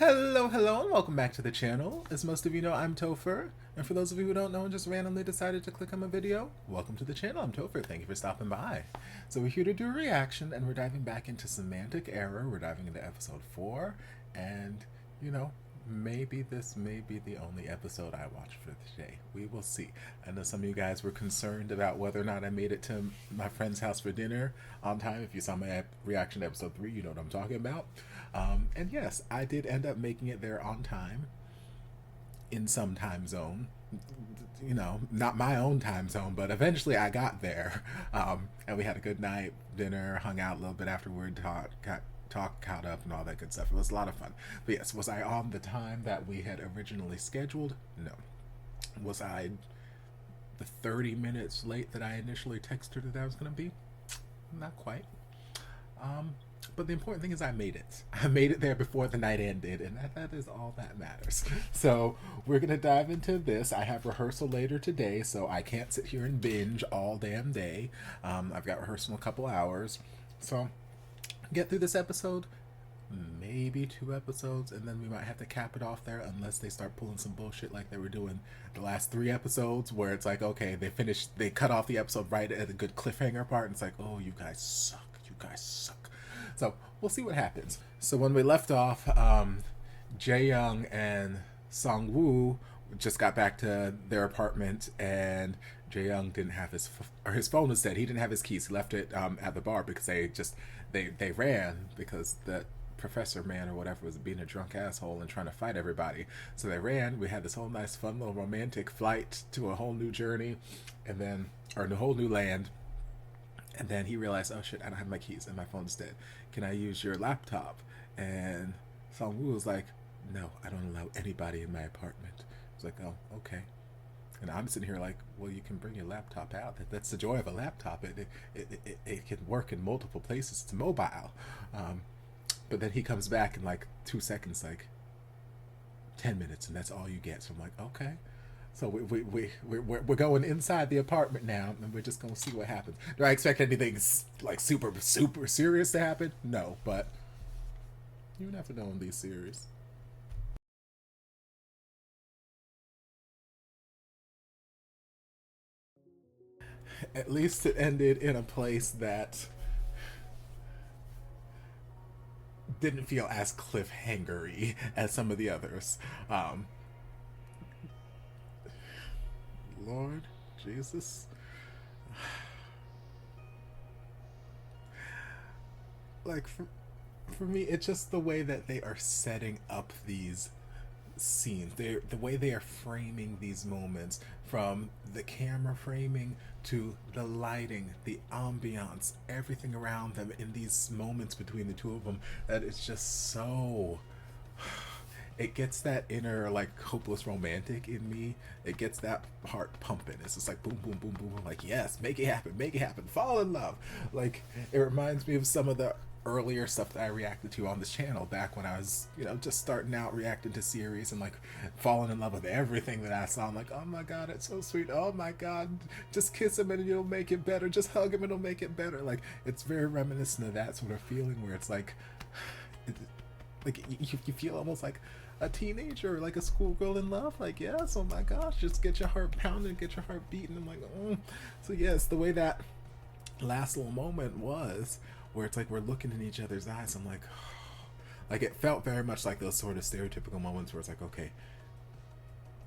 Hello, and welcome back to the channel. As most of you know, I'm Topher, and for those of you who don't know and just randomly decided to click on my video, welcome to the channel. I'm Topher. Thank you for stopping by. So we're here to do a reaction, and we're diving back into Semantic Error. We're diving into episode 4, and, you know, maybe this may be the only episode I watch for today. We will see. I know some of you guys were concerned about whether or not I made it to my friend's house for dinner on time. If you saw my reaction to episode 3, you know what I'm talking about. And yes, I did end up making it there on time in some time zone. You know, not my own time zone, but eventually I got there. And we had a good night, dinner, hung out a little bit afterward, caught up and all that good stuff. It was a lot of fun. But yes, was I on the time that we had originally scheduled? No. Was I the 30 minutes late that I initially texted that I was going to be? Not quite. But the important thing is I made it. I made it there before the night ended, and that is all that matters. So we're going to dive into this. I have rehearsal later today, so I can't sit here and binge all damn day. I've got rehearsal in a couple hours. So get through this episode, maybe 2 episodes, and then we might have to cap it off there unless they start pulling some bullshit like they were doing the last 3 episodes, where it's like, okay, they cut off the episode right at a good cliffhanger part, and it's like, oh, you guys suck. So we'll see what happens. So when we left off, Jae-young and Song-woo just got back to their apartment, and Jae-young didn't have his phone was dead. He didn't have his keys. He left it at the bar because they ran because the professor man or whatever was being a drunk asshole and trying to fight everybody. So they ran. We had this whole nice, fun little romantic flight to a whole new journey, or a whole new land. And then he realized, oh shit, I don't have my keys and my phone's dead. Can I use your laptop? And Song-woo was like, no, I don't allow anybody in my apartment. I was like, oh, okay. And I'm sitting here like, well, you can bring your laptop out. That's the joy of a laptop. It can work in multiple places. It's mobile. But then he comes back in like 2 seconds, like 10 minutes, and that's all you get. So I'm like, okay. So we're going inside the apartment now, and we're just going to see what happens. Do I expect anything like super serious to happen? No, but you never know in these series. At least it ended in a place that didn't feel as cliffhangery as some of the others. Lord Jesus. Like, for me, it's just the way that they are setting up these scenes. The way they are framing these moments, from the camera framing to the lighting, the ambiance, everything around them in these moments between the two of them, that it's just so... It gets that inner, like, hopeless romantic in me. It gets that heart pumping. It's just like boom, boom, boom, boom. I'm like, yes, make it happen, fall in love. Like, it reminds me of some of the earlier stuff that I reacted to on this channel back when I was, you know, just starting out reacting to series and like falling in love with everything that I saw. I'm like, oh my god, it's so sweet. Oh my god, just kiss him and it'll make it better. Just hug him and it'll make it better. Like, it's very reminiscent of that sort of feeling where it's like, you feel almost like a teenager, like a schoolgirl in love. Like, yes, oh my gosh, just get your heart pounding, get your heart beating. I'm like, oh. So yes, the way that last little moment was, where it's like we're looking in each other's eyes. I'm like, oh. Like, it felt very much like those sort of stereotypical moments where it's like, okay,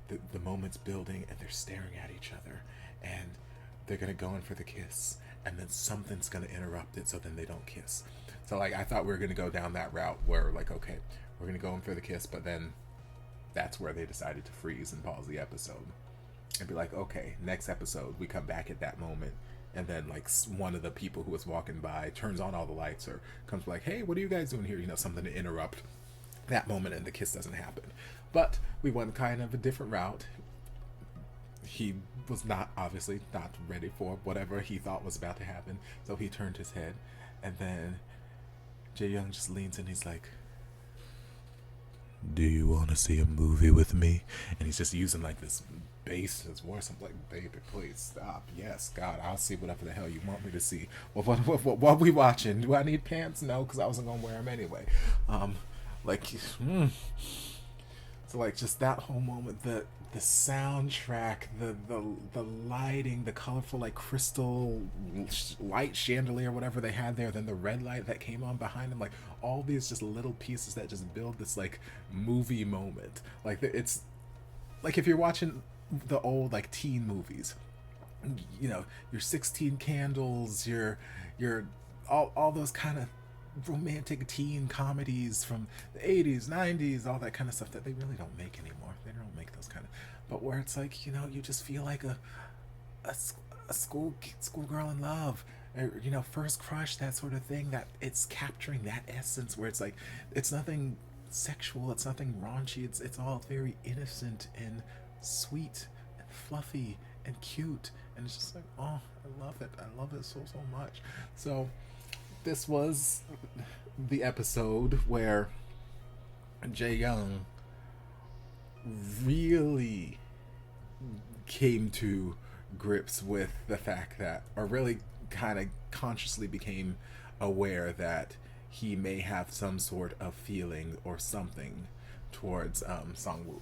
the moment's building and they're staring at each other and they're gonna go in for the kiss, and then something's gonna interrupt it, so then they don't kiss. So like, I thought we were gonna go down that route where like, okay, we're gonna go in for the kiss, but then that's where they decided to freeze and pause the episode and be like, okay, next episode we come back at that moment, and then like one of the people who was walking by turns on all the lights or comes like, hey, what are you guys doing here? You know, something to interrupt that moment, and the kiss doesn't happen. But we went kind of a different route. He was obviously not ready for whatever he thought was about to happen, so he turned his head, and then Jae-young just leans in. He's like, do you want to see a movie with me? And he's just using like this bass as voice. I'm like, baby, please stop. Yes, God, I'll see whatever the hell you want me to see. What are we watching? Do I need pants? No, because I wasn't gonna wear them anyway. Like, so like just that whole moment, the soundtrack, the lighting, the colorful like crystal light chandelier, whatever they had there, then the red light that came on behind them, like all these just little pieces that just build this like movie moment. Like it's like if you're watching the old like teen movies, you know, your 16 candles, your all those kind of romantic teen comedies from the 80s, 90s, all that kind of stuff that they really don't make anymore. They don't make those kind of, but where it's like, you know, you just feel like a, a schoolgirl in love, or, you know, first crush, that sort of thing, that it's capturing that essence where it's like, it's nothing sexual, it's nothing raunchy, it's all very innocent and sweet and fluffy and cute, and it's just like, oh, I love it so much. So this was the episode where Jae Young really came to grips with the fact that, or really kind of consciously became aware that he may have some sort of feeling or something towards Songwoo,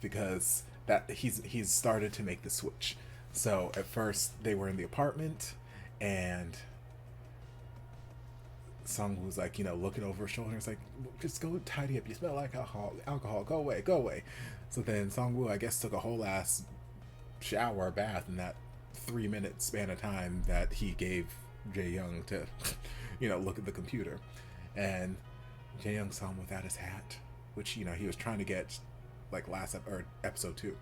because that he's started to make the switch. So at first they were in the apartment, and Song was like, you know, looking over her shoulder. It's like, just go tidy up. You smell like alcohol. Go away, go away. So then Song Woo, I guess, took a whole ass shower or bath in that 3 minute span of time that he gave Jae Young to, you know, look at the computer. And Jae Young saw him without his hat, which, you know, he was trying to get like episode 2.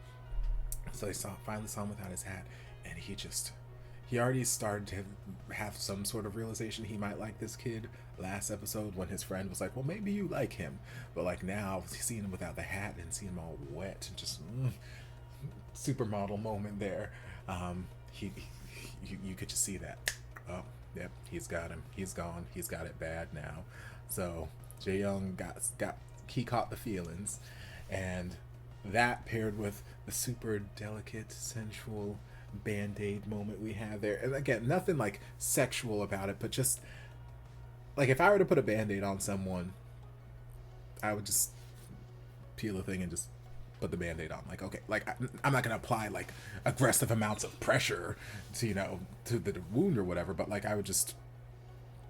So he finally saw him without his hat, and he already started to have some sort of realization he might like this kid last episode when his friend was like, well, maybe you like him. But like now, seeing him without the hat and seeing him all wet and just supermodel moment there, you could just see that. Oh, yep, he's got him. He's gone. He's got it bad now. So Jae Young he caught the feelings, and that paired with the super delicate, sensual band-aid moment we have there, and again, nothing like sexual about it, but just like if I were to put a band-aid on someone, I would just peel the thing and just put the band-aid on. Like, okay, like I'm not gonna apply like aggressive amounts of pressure to, you know, to the wound or whatever, but like I would just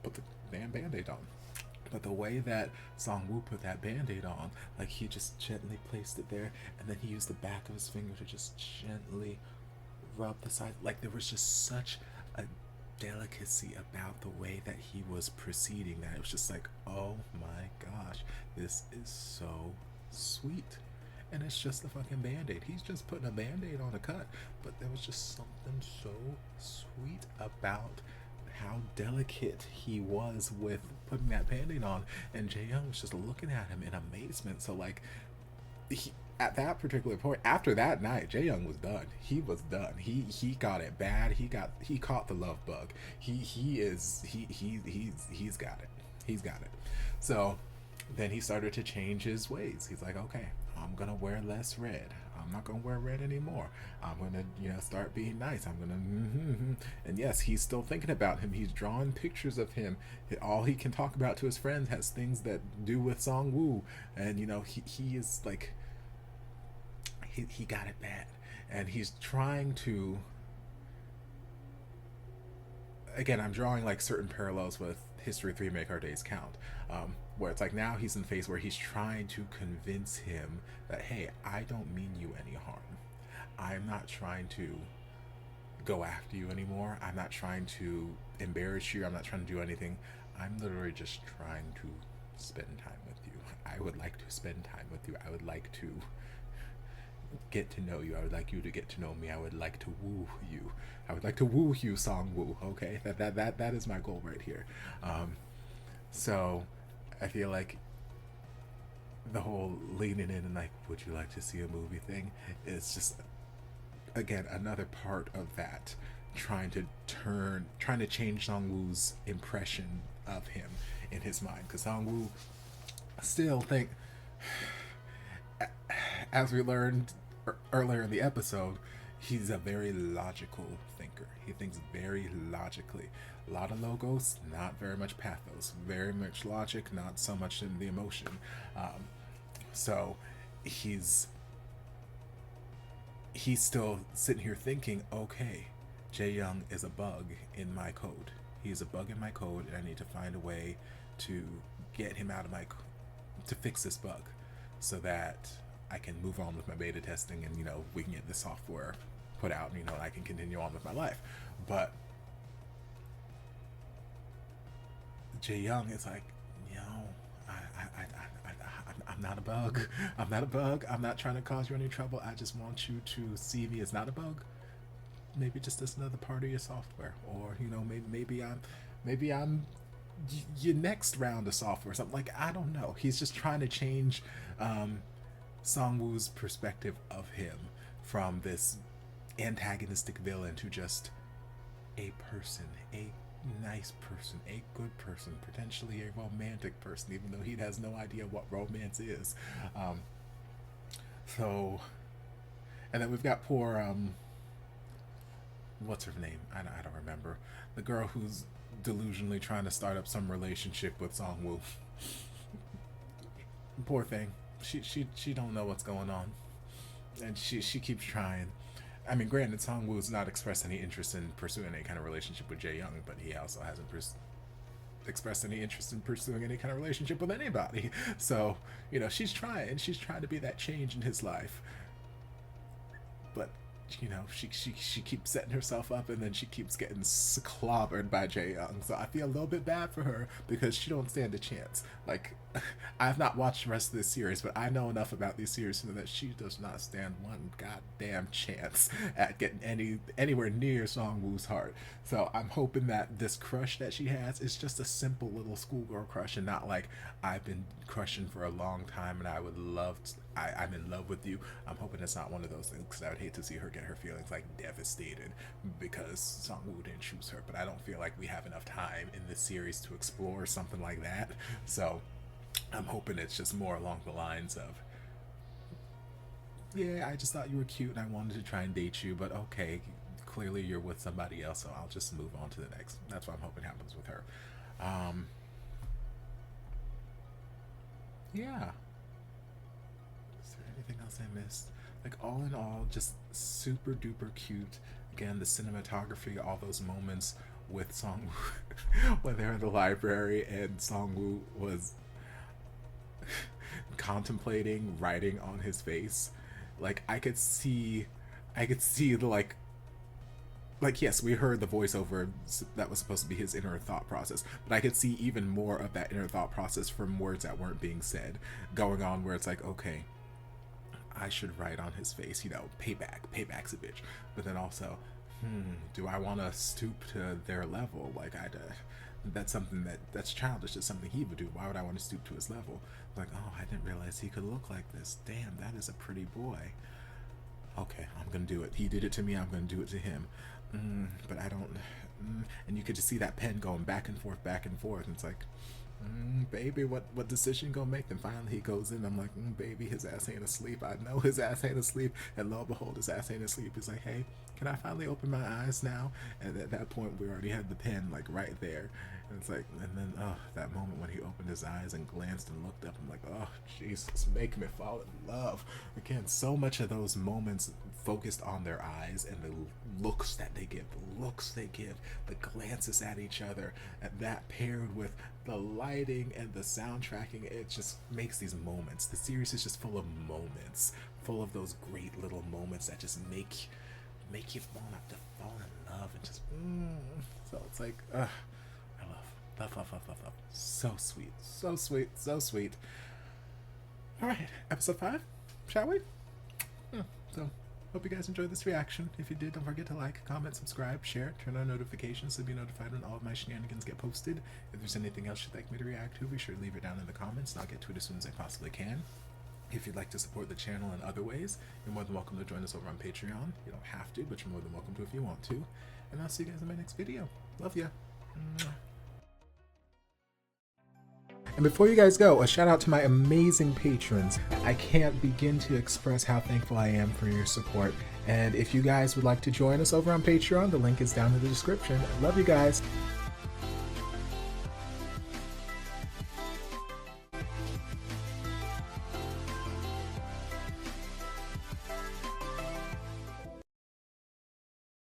put the damn band-aid on. But the way that Song-woo put that band-aid on, like he just gently placed it there, and then he used the back of his finger to just gently rub the side. Like there was just such a delicacy about the way that he was proceeding that it was just like, oh my gosh, this is so sweet. And it's just a fucking band-aid. He's just putting a band-aid on a cut, but there was just something so sweet about how delicate he was with putting that band-aid on, and Jae Young was just looking at him in amazement. So like at that particular point, after that night, Jae Young was done. He was done. He got it bad. He caught the love bug. He's got it. He's got it. So then he started to change his ways. He's like, okay, I'm gonna wear less red. I'm not gonna wear red anymore. I'm gonna, you know, start being nice. I'm gonna, and yes, he's still thinking about him. He's drawing pictures of him. All he can talk about to his friends has things that do with Song Woo, and you know, he is like, he got it bad, and he's trying to. Again, I'm drawing like certain parallels with History 3 Make Our Days Count, where it's like now he's in the phase where he's trying to convince him that, hey, I don't mean you any harm. I'm not trying to go after you anymore. I'm not trying to embarrass you. I'm not trying to do anything. I'm literally just trying to spend time with you. I would like to spend time with you. I would like to get to know you. I would like you to get to know me. I would like to woo you. I would like to woo you, Song Woo. Okay, that is my goal right here. So I feel like the whole leaning in and like, would you like to see a movie thing is just, again, another part of that, trying to change Song Woo's impression of him in his mind, because Song Woo still think, as we learned earlier in the episode, he's a very logical thinker. thinker. He thinks very logically. A lot of logos, not very much pathos. Very much logic, not so much in the emotion. So he's still sitting here thinking, okay, Jae-young is a bug in my code. He's a bug in my code, and I need to find a way to get him out of my to fix this bug so that I can move on with my beta testing, and we can get this software put out, and I can continue on with my life. But Jae-young is like, I'm not a bug. I'm not a bug. I'm not trying to cause you any trouble. I just want you to see me as not a bug. Maybe just as another part of your software, or maybe I'm your next round of software, something like, I don't know. He's just trying to change Songwoo's perspective of him from this antagonistic villain to just a person, a nice person, a good person, potentially a romantic person, even though he has no idea what romance is. So, and then we've got poor what's her name? I don't remember. The girl who's delusionally trying to start up some relationship with Songwoo. Poor thing. She don't know what's going on, and she keeps trying. I mean, granted, Songwoo's not expressed any interest in pursuing any kind of relationship with Jae-young, but he also hasn't expressed any interest in pursuing any kind of relationship with anybody. So, she's trying to be that change in his life. But, she keeps setting herself up, and then she keeps getting clobbered by Jae-young. So I feel a little bit bad for her, because she don't stand a chance. Like, I've not watched the rest of this series, but I know enough about these series to know that she does not stand one goddamn chance at getting anywhere near Songwoo's heart. So I'm hoping that this crush that she has is just a simple little schoolgirl crush, and not like, I've been crushing for a long time and I'm in love with you. I'm hoping it's not one of those things, because I would hate to see her get her feelings like devastated because Songwoo didn't choose her. But I don't feel like we have enough time in this series to explore something like that. So I'm hoping it's just more along the lines of, yeah, I just thought you were cute and I wanted to try and date you, but okay, clearly you're with somebody else, so I'll just move on to the next. That's what I'm hoping happens with her. Yeah. Is there anything else I missed? Like, all in all, just super duper cute. Again, the cinematography, all those moments with Songwoo when they're in the library and Songwoo was contemplating writing on his face. Like, I could see the like, yes, we heard the voiceover that was supposed to be his inner thought process, but I could see even more of that inner thought process from words that weren't being said going on, where it's like, okay, I should write on his face, payback's a bitch. But then also, do I want to stoop to their level? Like, that's something that's childish. It's something he would do. Why would I want to stoop to his level? Like, oh, I didn't realize he could look like this. Damn, that is a pretty boy. Okay, I'm gonna do it. He did it to me, I'm gonna do it to him. But I don't. And you could just see that pen going back and forth, and it's like, baby, what decision you gonna make? Then finally he goes in. I'm like, baby, his ass ain't asleep. I know his ass ain't asleep. And lo and behold, his ass ain't asleep. He's like, hey, can I finally open my eyes now? And at that point, we already had the pen like right there. And it's like, and then that moment when he opened his eyes and glanced and looked up, I'm like, oh Jesus, make me fall in love again. So much of those moments focused on their eyes and the looks that they give, the glances at each other, and that paired with the lighting and the soundtracking, it just makes these moments. The series is just full of moments, full of those great little moments that just make you want to fall in love, and just so it's like, I love. So sweet. All right, episode 5, shall we? So hope you guys enjoyed this reaction. If you did, don't forget to like, comment, subscribe, share, turn on notifications to be notified when all of my shenanigans get posted. If there's anything else you'd like me to react to, be sure to leave it down in the comments, and I'll get to it as soon as I possibly can. If you'd like to support the channel in other ways, you're more than welcome to join us over on Patreon. You don't have to, but you're more than welcome to if you want to. And I'll see you guys in my next video. Love ya. And before you guys go, a shout out to my amazing patrons. I can't begin to express how thankful I am for your support. And if you guys would like to join us over on Patreon, the link is down in the description. I love you guys.